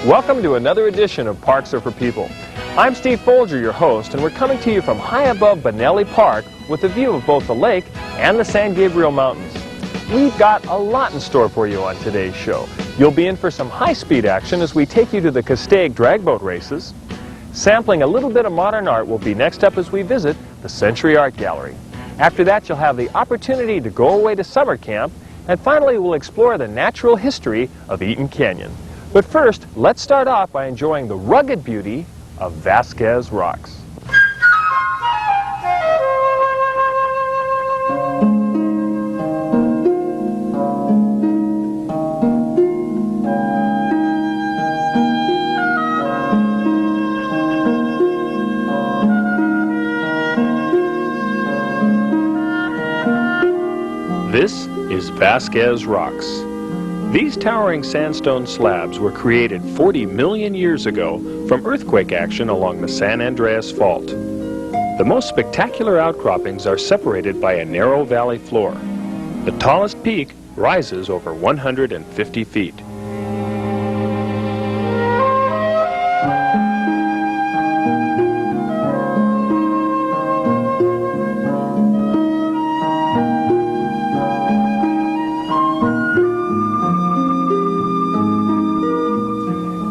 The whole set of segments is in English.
Welcome to another edition of Parks Are for People. I'm Steve Foulger, your host, and we're coming to you from high above Benelli Park with a view of both the lake and the San Gabriel Mountains. We've got a lot in store for you on today's show. You'll be in for some high-speed action as we take you to the Castaic drag boat races. Sampling a little bit of modern art will be next up as we visit the Century Art Gallery. After that, you'll have the opportunity to go away to summer camp, and finally we'll explore the natural history of Eaton Canyon. But first, let's start off by enjoying the rugged beauty of Vasquez rocks. This is Vasquez rocks. These towering sandstone slabs were created 40 million years ago from earthquake action along the San Andreas Fault. The most spectacular outcroppings are separated by a narrow valley floor. The tallest peak rises over 150 feet.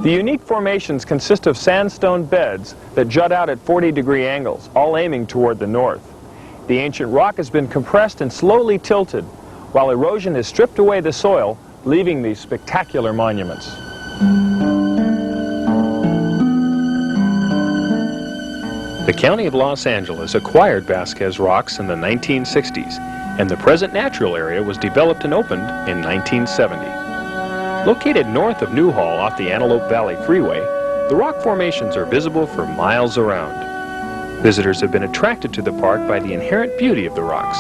The unique formations consist of sandstone beds that jut out at 40-degree angles, all aiming toward the north. The ancient rock has been compressed and slowly tilted, while erosion has stripped away the soil, leaving these spectacular monuments. The County of Los Angeles acquired Vasquez rocks in the 1960s, and the present natural area was developed and opened in 1970. Located north of Newhall off the Antelope Valley Freeway, the rock formations are visible for miles around. Visitors have been attracted to the park by the inherent beauty of the rocks.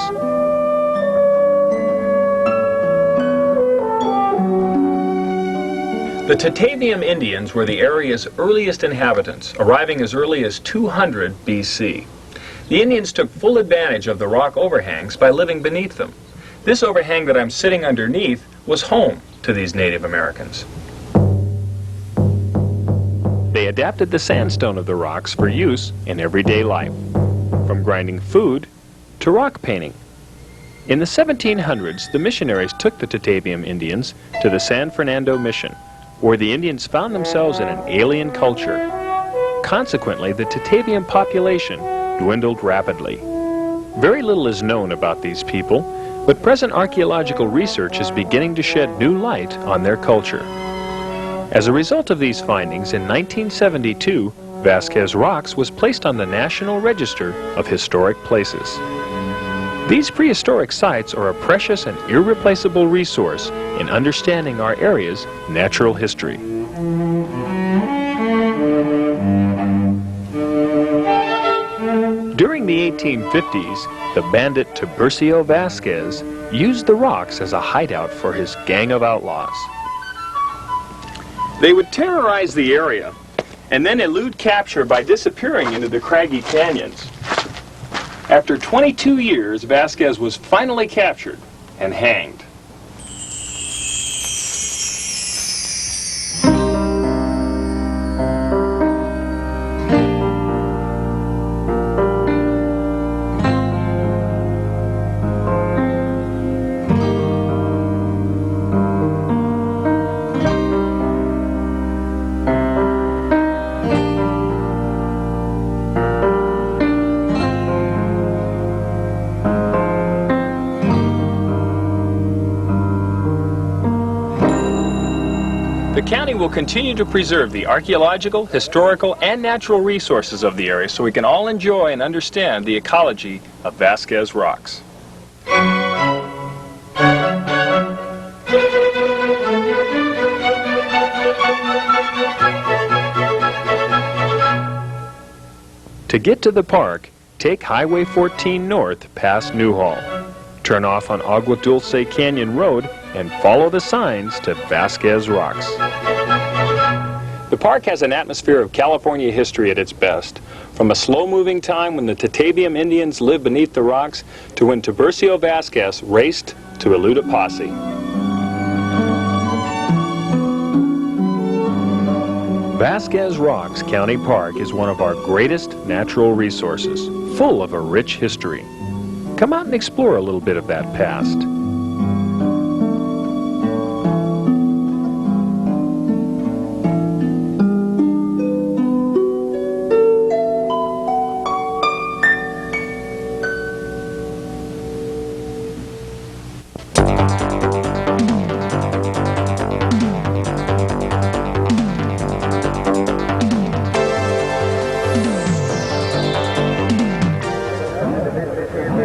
The Tataviam Indians were the area's earliest inhabitants, arriving as early as 200 BC. The Indians took full advantage of the rock overhangs by living beneath them. This overhang that I'm sitting underneath was home to these Native Americans. They adapted the sandstone of the rocks for use in everyday life, from grinding food to rock painting. In the 1700s, the missionaries took the Tataviam Indians to the San Fernando Mission, where the Indians found themselves in an alien culture. Consequently, the Tataviam population dwindled rapidly. Very little is known about these people, but present archaeological research is beginning to shed new light on their culture. As a result of these findings, in 1972, Vasquez Rocks was placed on the National Register of Historic Places. These prehistoric sites are a precious and irreplaceable resource in understanding our area's natural history. During the 1850s, the bandit Tiburcio Vasquez used the rocks as a hideout for his gang of outlaws. They would terrorize the area and then elude capture by disappearing into the craggy canyons. After 22 years, Vasquez was finally captured and hanged. The county will continue to preserve the archaeological, historical, and natural resources of the area so we can all enjoy and understand the ecology of Vasquez rocks. To get to the park, take Highway 14 north past Newhall. Turn off on Agua Dulce Canyon Road and follow the signs to Vasquez Rocks. The park has an atmosphere of California history at its best, from a slow-moving time when the Tataviam Indians lived beneath the rocks to when Tiburcio Vasquez raced to elude a posse. Vasquez Rocks County Park is one of our greatest natural resources, full of a rich history. Come out and explore a little bit of that past.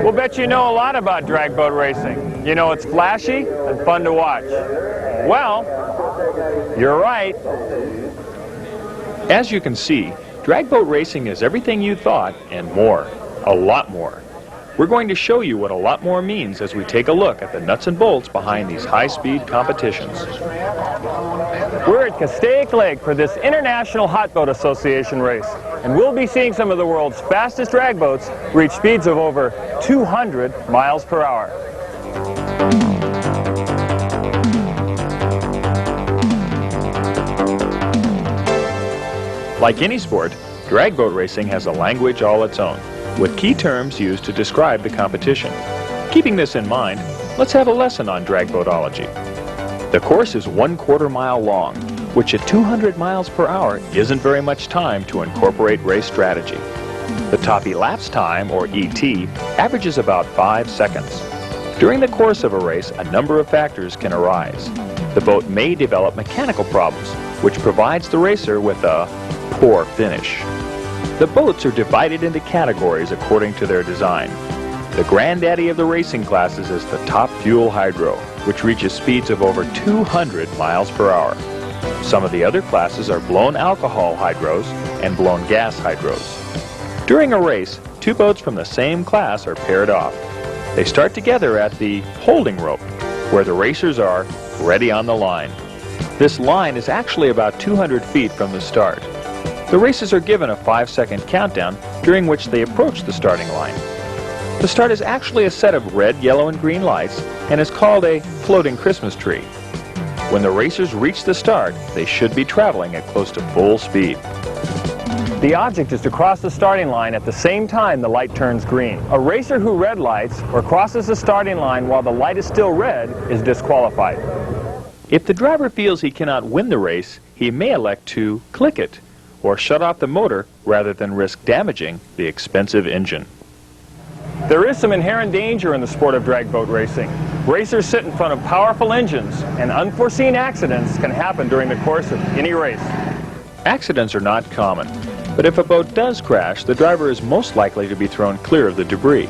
We'll bet you know a lot about drag boat racing. You know it's flashy and fun to watch. Well, you're right. As you can see, drag boat racing is everything you thought and more, a lot more. We're going to show you what a lot more means as we take a look at the nuts and bolts behind these high-speed competitions. We're at Castaic Lake for this International Hot Boat Association race, and we'll be seeing some of the world's fastest drag boats reach speeds of over 200 miles per hour. Like any sport, drag boat racing has a language all its own, with key terms used to describe the competition. Keeping this in mind, let's have a lesson on drag boatology. The course is 1/4 mile long, which at 200 miles per hour isn't very much time to incorporate race strategy. The top elapsed time, or ET, averages about 5 seconds. During the course of a race, a number of factors can arise. The boat may develop mechanical problems, which provides the racer with a poor finish. The boats are divided into categories according to their design. The granddaddy of the racing classes is the top fuel hydro, which reaches speeds of over 200 miles per hour. Some of the other classes are blown alcohol hydros and blown gas hydros. During a race, two boats from the same class are paired off. They start together at the holding rope, where the racers are ready on the line. This line is actually about 200 feet from the start. The racers are given a 5-second countdown, during which they approach the starting line. The start is actually a set of red, yellow, and green lights and is called a floating Christmas tree. When the racers reach the start, they should be traveling at close to full speed. The object is to cross the starting line at the same time the light turns green. A racer who red lights or crosses the starting line while the light is still red is disqualified. If the driver feels he cannot win the race, he may elect to click it or shut off the motor rather than risk damaging the expensive engine. There is some inherent danger in the sport of drag boat racing. Racers sit in front of powerful engines, and unforeseen accidents can happen during the course of any race. Accidents are not common, but if a boat does crash, the driver is most likely to be thrown clear of the debris.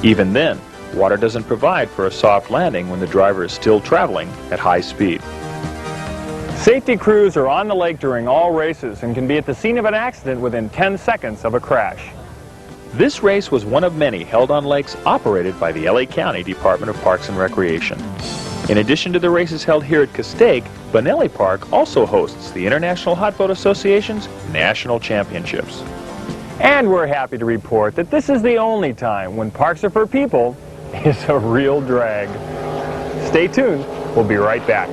Even then, water doesn't provide for a soft landing when the driver is still traveling at high speed. Safety crews are on the lake during all races and can be at the scene of an accident within 10 seconds of a crash. This race was one of many held on lakes operated by the LA County Department of Parks and Recreation. In addition to the races held here at Castaic, Bonelli Park also hosts the International Hot Boat Association's National Championships. And we're happy to report that this is the only time when Parks Are for People is a real drag. Stay tuned, we'll be right back.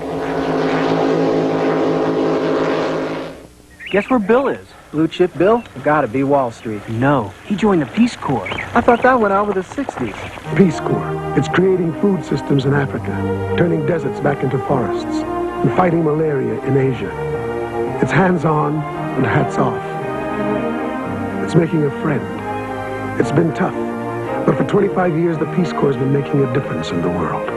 Guess where Bill is? Blue chip Bill? Gotta be Wall Street. No, he joined the Peace Corps. I thought that went out with the 60s. Peace Corps. It's creating food systems in Africa, turning deserts back into forests, and fighting malaria in Asia. It's hands-on and hats off. It's making a friend. It's been tough, but for 25 years the Peace Corps has been making a difference in the world.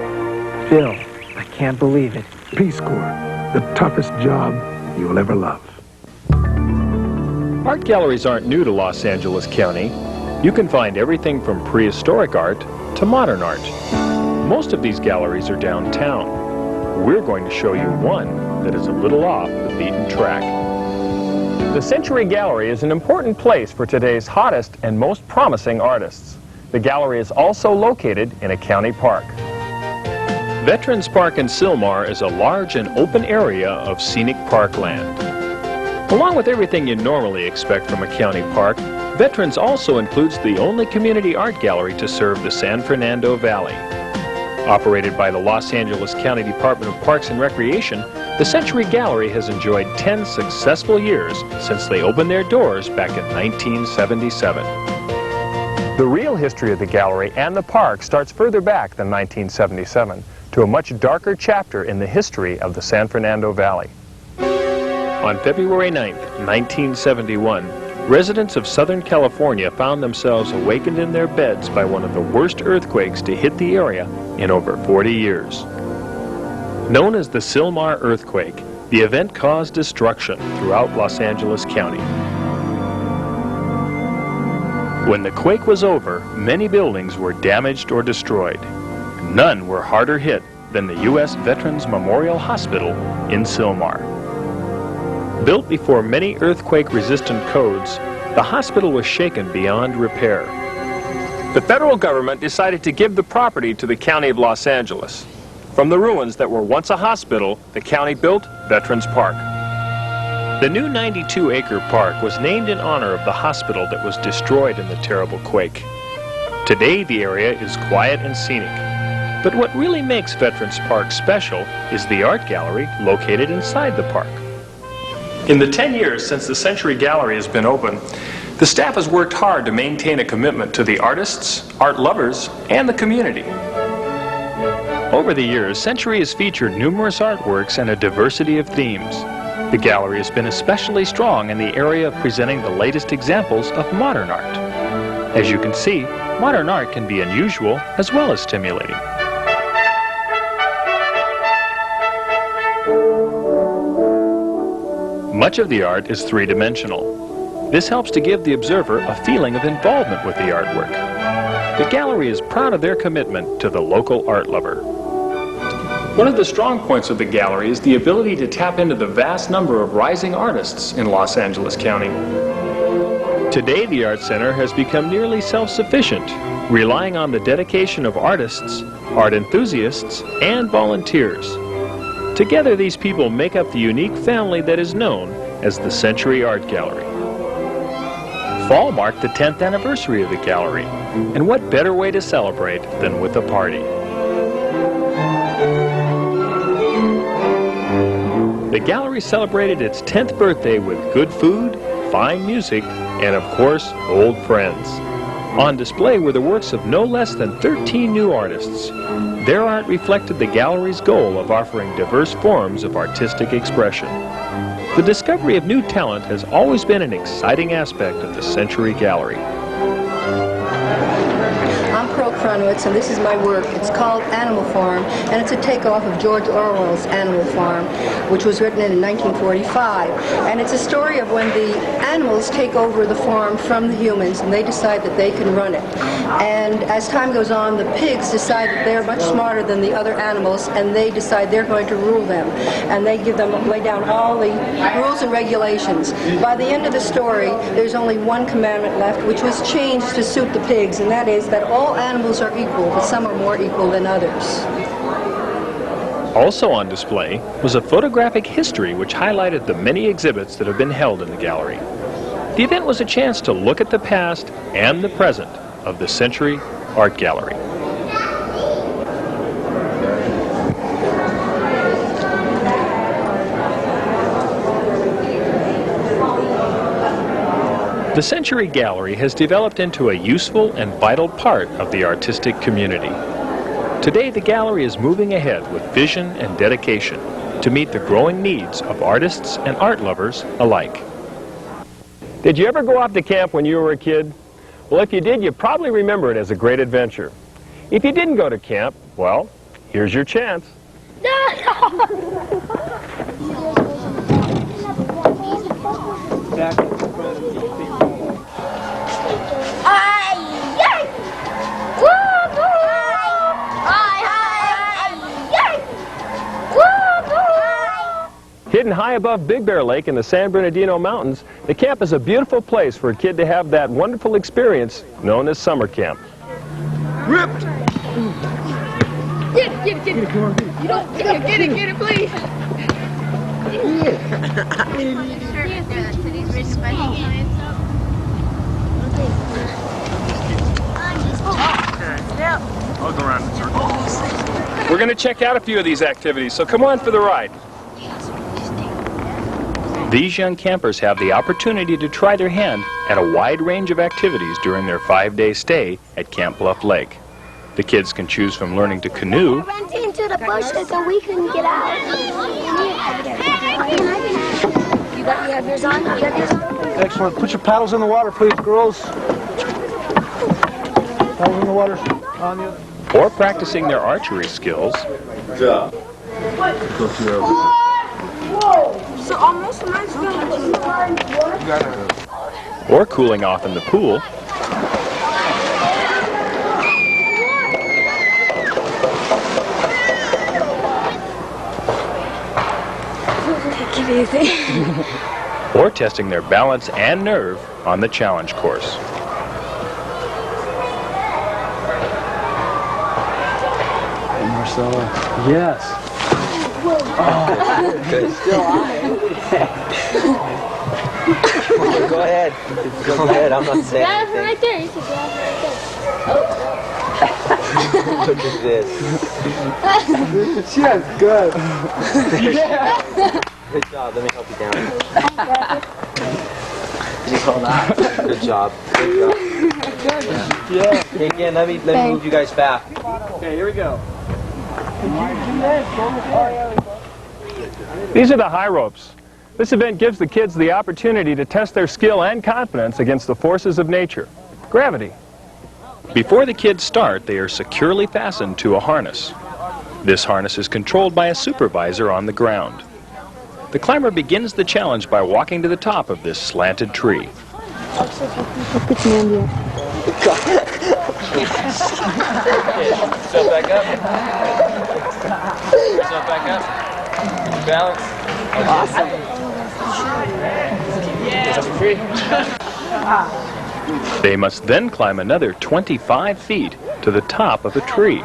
Bill, I can't believe it. Peace Corps, the toughest job you'll ever love. Art galleries aren't new to Los Angeles County. You can find everything from prehistoric art to modern art. Most of these galleries are downtown. We're going to show you one that is a little off the beaten track. The Century Gallery is an important place for today's hottest and most promising artists. The gallery is also located in a county park. Veterans Park in Sylmar is a large and open area of scenic parkland. Along with everything you normally expect from a county park, Veterans also includes the only community art gallery to serve the San Fernando Valley. Operated by the Los Angeles County Department of Parks and Recreation, The Century Gallery has enjoyed 10 successful years since they opened their doors back in 1977. The real history of the gallery and the park starts further back than 1977 to a much darker chapter in the history of the San Fernando Valley. On February 9, 1971, residents of Southern California found themselves awakened in their beds by one of the worst earthquakes to hit the area in over 40 years. Known as the Sylmar earthquake, the event caused destruction throughout Los Angeles County. When the quake was over, many buildings were damaged or destroyed. None were harder hit than the U.S. Veterans Memorial Hospital in Sylmar. Built before many earthquake-resistant codes, the hospital was shaken beyond repair. The federal government decided to give the property to the County of Los Angeles. From the ruins that were once a hospital, the county built Veterans Park. The new 92-acre park was named in honor of the hospital that was destroyed in the terrible quake. Today, the area is quiet and scenic. But what really makes Veterans Park special is the art gallery located inside the park. In the 10 years since the Century Gallery has been open, the staff has worked hard to maintain a commitment to the artists, art lovers, and the community. Over the years, Century has featured numerous artworks and a diversity of themes. The gallery has been especially strong in the area of presenting the latest examples of modern art. As you can see, modern art can be unusual as well as stimulating. Much of the art is three-dimensional. This helps to give the observer a feeling of involvement with the artwork. The gallery is proud of their commitment to the local art lover. One of the strong points of the gallery is the ability to tap into the vast number of rising artists in Los Angeles County. Today, the Art Center has become nearly self-sufficient, relying on the dedication of artists, art enthusiasts, and volunteers. Together, these people make up the unique family that is known as the Century Art Gallery. Fall marked the 10th anniversary of the gallery, and what better way to celebrate than with a party? The gallery celebrated its 10th birthday with good food, fine music, and of course, old friends. On display were the works of no less than 13 new artists. Their art reflected the gallery's goal of offering diverse forms of artistic expression. The discovery of new talent has always been an exciting aspect of the Century Gallery. And this is my work. It's called Animal Farm, and it's a takeoff of George Orwell's Animal Farm, which was written in 1945. And it's a story of when the animals take over the farm from the humans, and they decide that they can run it. And as time goes on, the pigs decide that they're much smarter than the other animals, and they decide they're going to rule them. And they lay down all the rules and regulations. By the end of the story, there's only one commandment left, which was changed to suit the pigs, and that is that all animals are equal, but some are more equal than others. Also on display was a photographic history which highlighted the many exhibits that have been held in the gallery. The event was a chance to look at the past and the present of the Century Art Gallery. The Century Gallery has developed into a useful and vital part of the artistic community. Today, the gallery is moving ahead with vision and dedication to meet the growing needs of artists and art lovers alike. Did you ever go off to camp when you were a kid? Well, if you did, you probably remember it as a great adventure. If you didn't go to camp, well, here's your chance. Hidden high above Big Bear Lake in the San Bernardino Mountains, the camp is a beautiful place for a kid to have that wonderful experience known as summer camp. Ripped! Get it! You don't get it, please! We're going to check out a few of these activities, so come on for the ride. These young campers have the opportunity to try their hand at a wide range of activities during their 5-day stay at Camp Bluff Lake. The kids can choose from learning to canoe, Went into the bushes and we couldn't get out. You have yours on? You have yours on? Excellent. Put your paddles in the water, please, girls. Paddles in the water. On the other. or practicing their archery skills, So almost mine's or cooling off in the pool. Take it easy. Or testing their balance and nerve on the challenge course. Marcella. Yes. Oh, good. Still Go ahead. Go ahead. I'm not saying Grab her anything. right there. You can grab her right there. Look at this. She has good. Yeah. Good job. Let me help you down. Just hold on. Good job. Good job. Yeah. Okay, again, let me move you guys back. Okay, here we go. These are the high ropes. This event gives the kids the opportunity to test their skill and confidence against the forces of nature. Gravity. Before the kids start, they are securely fastened to a harness. This harness is controlled by a supervisor on the ground. The climber begins the challenge by walking to the top of this slanted tree. Step back up. Step back up. Balance. Awesome. They must then climb another 25 feet to the top of the tree.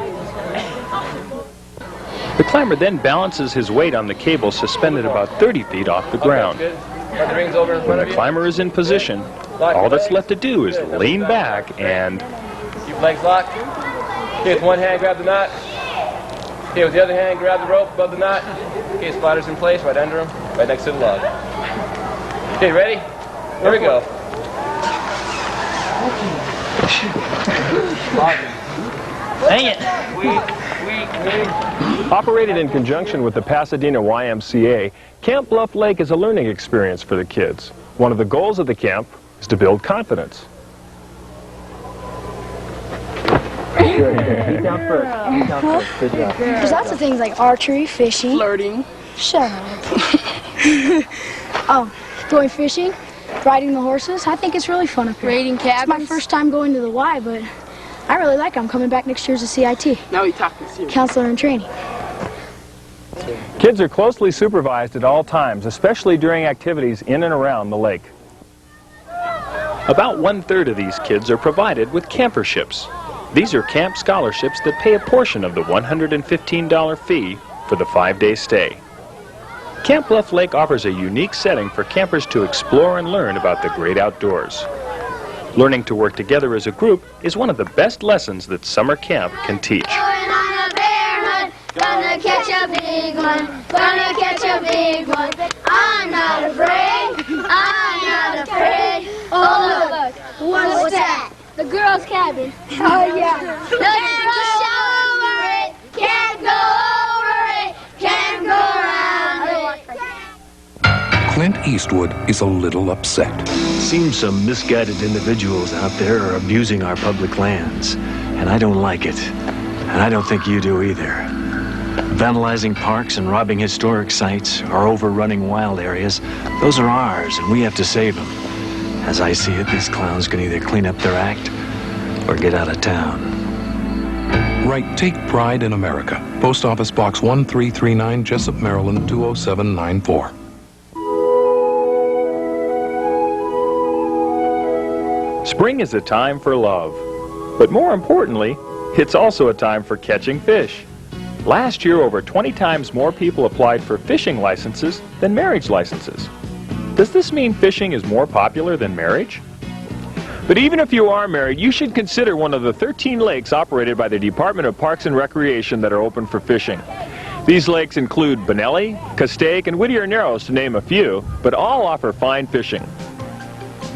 The climber then balances his weight on the cable suspended about 30 feet off the ground. When the climber is in position, all that's left to do is lean back and... Keep legs locked. Okay, with one hand, grab the knot. Okay, with the other hand, grab the rope above the knot. Okay, splatter's in place, right under him, right next to the log. Okay, ready? Here we go. Hang it. Operated in conjunction with the Pasadena YMCA, Camp Bluff Lake is a learning experience for the kids. One of the goals of the camp is to build confidence. Good. Down first. Down first. Good job. There's lots of things like archery, fishing. Flirting. Shut up. Going fishing, riding the horses. I think it's really fun up here. Raiding cabins. It's my first time going to the Y, but I really like it. I'm coming back next year as a CIT. Now we talking serious. Counselor in training. Kids are closely supervised at all times, especially during activities in and around the lake. About 1/3 of these kids are provided with camperships. These are camp scholarships that pay a portion of the $115 fee for the 5-day stay. Camp Bluff Lake offers a unique setting for campers to explore and learn about the great outdoors. Learning to work together as a group is one of the best lessons that summer camp can teach. Going on a bear hunt, gonna catch a big one, gonna catch a big one. I'm not afraid, I'm not afraid. Oh look, what's that? The girls' cabin. Oh yeah. Let's rush over it, can't go over it, can't go around it. Clint Eastwood is a little upset. Seems some misguided individuals out there are abusing our public lands, and I don't like it. And I don't think you do either. Vandalizing parks and robbing historic sites or overrunning wild areas, those are ours, and we have to save them. As I see it, these clowns can either clean up their act or get out of town. Write Take Pride in America. Post Office Box 1339, Jessup, Maryland 20794. Spring is a time for love, but more importantly, it's also a time for catching fish. Last year, over 20 times more people applied for fishing licenses than marriage licenses. Does this mean fishing is more popular than marriage? But even if you are married, you should consider one of the 13 lakes operated by the Department of Parks and Recreation that are open for fishing. These lakes include Benelli, Castaic, and Whittier Narrows, to name a few, but all offer fine fishing.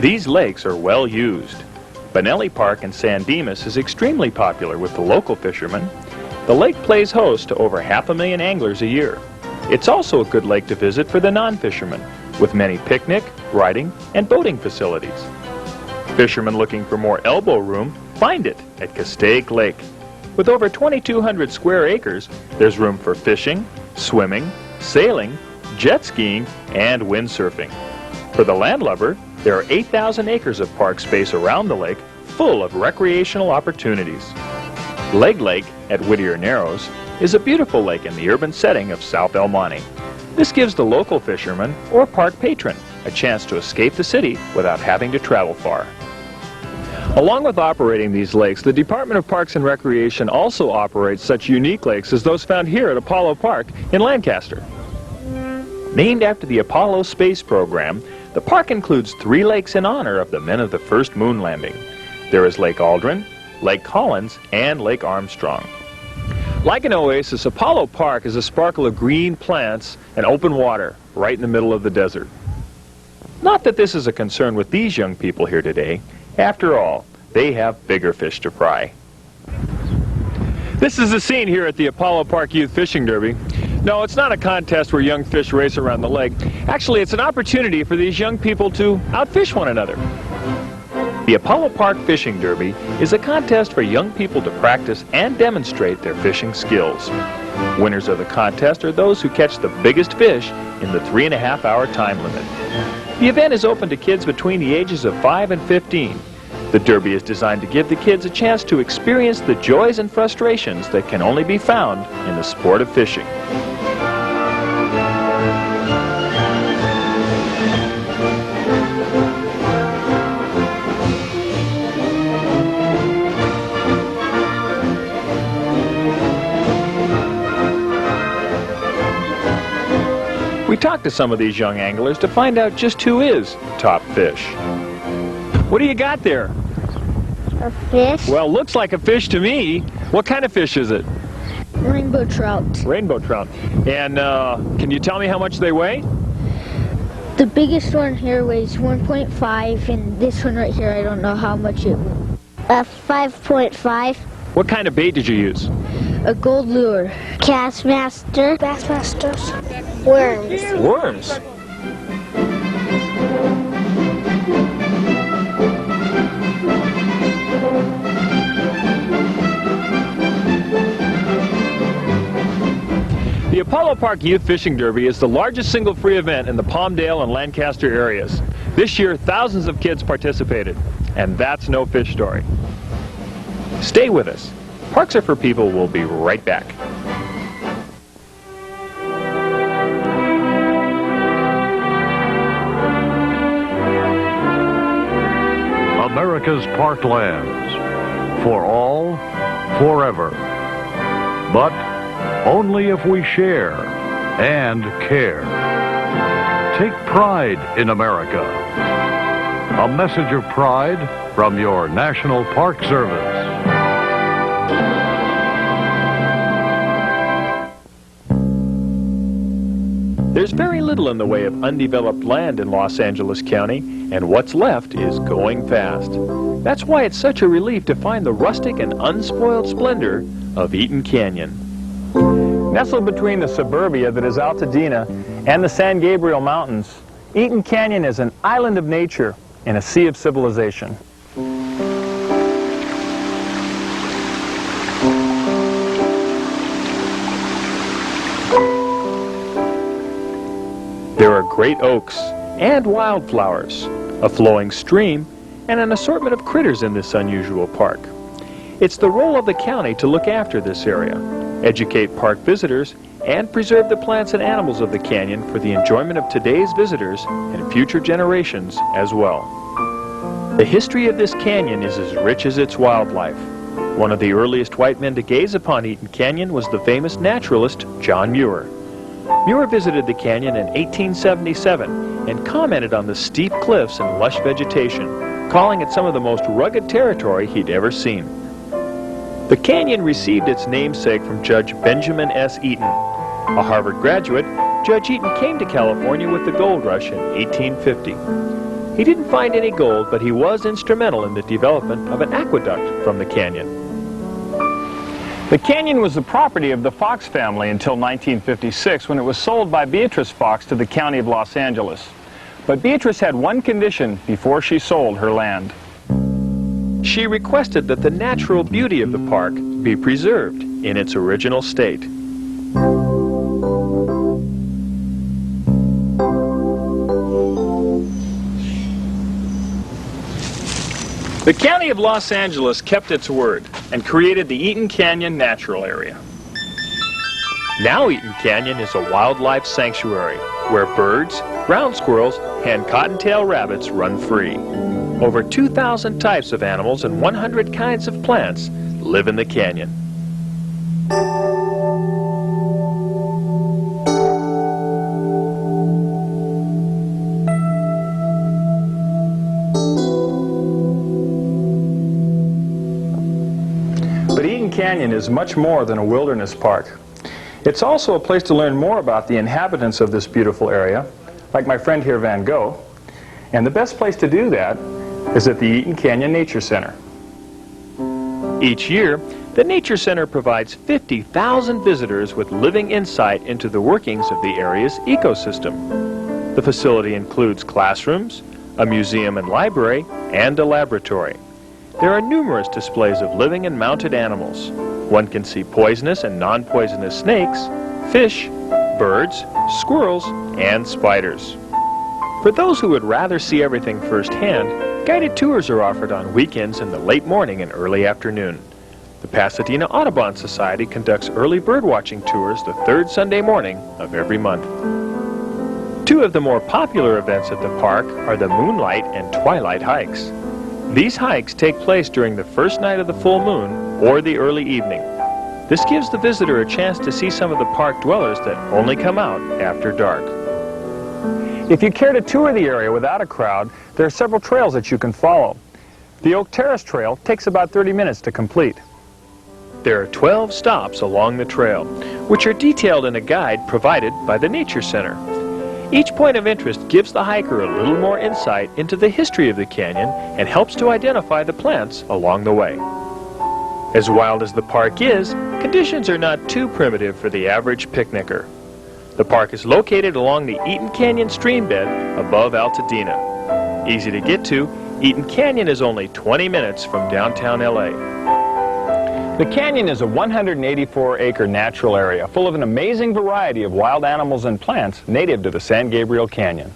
These lakes are well used. Benelli Park in San Dimas is extremely popular with the local fishermen. The lake plays host to over 500,000 anglers a year. It's also a good lake to visit for the non-fishermen, with many picnic, riding, and boating facilities. Fishermen looking for more elbow room find it at Castaic Lake. With over 2,200 square acres, there's room for fishing, swimming, sailing, jet skiing, and windsurfing. For the landlubber, there are 8,000 acres of park space around the lake, full of recreational opportunities. Leg Lake at Whittier Narrows is a beautiful lake in the urban setting of South El Monte. This gives the local fisherman or park patron a chance to escape the city without having to travel far. Along with operating these lakes, the Department of Parks and Recreation also operates such unique lakes as those found here at Apollo Park in Lancaster. Named after the Apollo space program, the park includes 3 lakes in honor of the men of the first moon landing. There is Lake Aldrin, Lake Collins, and Lake Armstrong. Like an oasis, Apollo Park is a sparkle of green plants and open water right in the middle of the desert. Not that this is a concern with these young people here today. After all, they have bigger fish to fry. This is the scene here at the Apollo Park Youth Fishing Derby. No, it's not a contest where young fish race around the lake. Actually, it's an opportunity for these young people to outfish one another. The Apollo Park Fishing Derby is a contest for young people to practice and demonstrate their fishing skills. Winners of the contest are those who catch the biggest fish in the 3.5-hour time limit. The event is open to kids between the ages of 5 and 15. The Derby is designed to give the kids a chance to experience the joys and frustrations that can only be found in the sport of fishing. We talked to some of these young anglers to find out just who is top fish. What do you got there? A fish. Well, looks like a fish to me. What kind of fish is it? Rainbow trout. Rainbow trout. And can you tell me how much they weigh? The biggest one here weighs 1.5, and this one right here, I don't know how much it weighs. 5.5. What kind of bait did you use? A gold lure. Castmaster. Bassmasters. Worms. Worms. The Apollo Park Youth Fishing Derby is the largest single free event in the Palmdale and Lancaster areas. This year, thousands of kids participated, and that's no fish story. Stay with us. Parks Are for People will be right back. America's parklands. For all, forever. But only if we share and care. Take pride in America. A message of pride from your National Park Service. There's very little in the way of undeveloped land in Los Angeles County, and what's left is going fast. That's why it's such a relief to find the rustic and unspoiled splendor of Eaton Canyon. Nestled between the suburbia that is Altadena and the San Gabriel Mountains, Eaton Canyon is an island of nature in a sea of civilization. There are great oaks and wildflowers, a flowing stream, and an assortment of critters in this unusual park. It's the role of the county to look after this area, educate park visitors, and preserve the plants and animals of the canyon for the enjoyment of today's visitors and future generations as well. The history of this canyon is as rich as its wildlife. One of the earliest white men to gaze upon Eaton Canyon was the famous naturalist John Muir. Muir visited the canyon in 1877 and commented on the steep cliffs and lush vegetation, calling it some of the most rugged territory he'd ever seen. The canyon received its namesake from Judge Benjamin S. Eaton. A Harvard graduate, Judge Eaton came to California with the gold rush in 1850. He didn't find any gold, but he was instrumental in the development of an aqueduct from the canyon. The canyon was the property of the Fox family until 1956, when it was sold by Beatrice Fox to the County of Los Angeles. But Beatrice had one condition before she sold her land. She requested that the natural beauty of the park be preserved in its original state. The County of Los Angeles kept its word and created the Eaton Canyon Natural Area. Now Eaton Canyon is a wildlife sanctuary where birds, ground squirrels, and cottontail rabbits run free. Over 2,000 types of animals and 100 kinds of plants live in the canyon. But Eaton Canyon is much more than a wilderness park. It's also a place to learn more about the inhabitants of this beautiful area, like my friend here, Van Gogh. And the best place to do that is at the Eaton Canyon Nature Center. Each year, the Nature Center provides 50,000 visitors with living insight into the workings of the area's ecosystem. The facility includes classrooms, a museum and library, and a laboratory. There are numerous displays of living and mounted animals. One can see poisonous and non-poisonous snakes, fish, birds, squirrels, and spiders. For those who would rather see everything firsthand, guided tours are offered on weekends in the late morning and early afternoon. The Pasadena Audubon Society conducts early birdwatching tours the third Sunday morning of every month. Two of the more popular events at the park are the Moonlight and Twilight hikes. These hikes take place during the first night of the full moon or the early evening. This gives the visitor a chance to see some of the park dwellers that only come out after dark. If you care to tour the area without a crowd, there are several trails that you can follow. The Oak Terrace Trail takes about 30 minutes to complete. There are 12 stops along the trail, which are detailed in a guide provided by the Nature Center. Each point of interest gives the hiker a little more insight into the history of the canyon and helps to identify the plants along the way. As wild as the park is, conditions are not too primitive for the average picnicker. The park is located along the Eaton Canyon streambed above Altadena. Easy to get to, Eaton Canyon is only 20 minutes from downtown LA. The canyon is a 184-acre natural area full of an amazing variety of wild animals and plants native to the San Gabriel Canyon.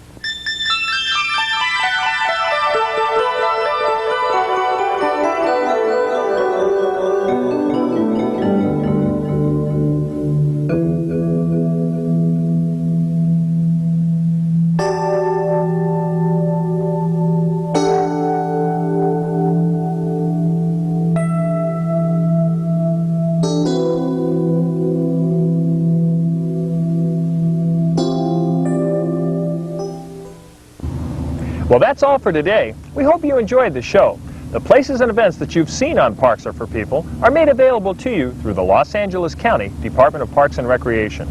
Well, that's all for today. We hope you enjoyed the show. The places and events that you've seen on Parks Are for People are made available to you through the Los Angeles County Department of Parks and Recreation.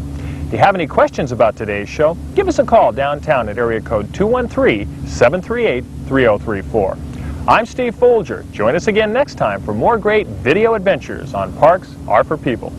If you have any questions about today's show, give us a call downtown at area code 213-738-3034. I'm Steve Foulger. Join us again next time for more great video adventures on Parks Are for People.